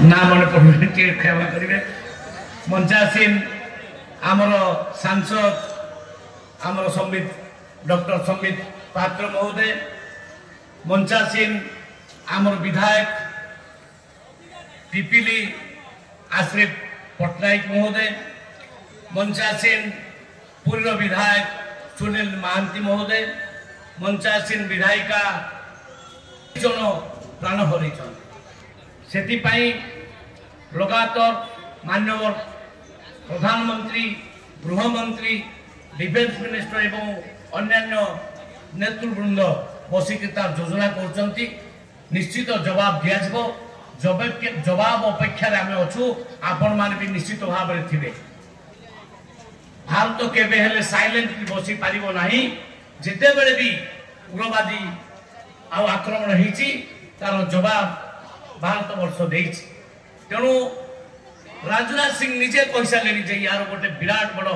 ना मन पड़े क्षमा करेंगे मंचासीन आमर सांसद आमर संबित डॉक्टर संबित पात्र महोदय मंचासीन आमर विधायक पिपिली आश्रित पट्टनायक महोदय मंचासीन पूर्व विधायक सुनील महांती महोदय मंचासीन विधायिका जन प्राण हरईछन से लगातार माननीय प्रधानमंत्री गृहमंत्री डिफेन्स मिनिस्टर एवं अन्यान्य नेतृवृंद बसिक योजना कर निश्चित जवाब दिज्व जवाब अपेक्षार आम अच्छू आपण मान भी निश्चित भाव में थे भारत केबे हेले साइलेंटली बसी पारिबो नाही जिते बेले भी उग्रवादी आक्रमण होईची तार जवाब भारत वर्ष तेणु राजनाथ सिंह निजे कही सारे यार गोटे विराट बड़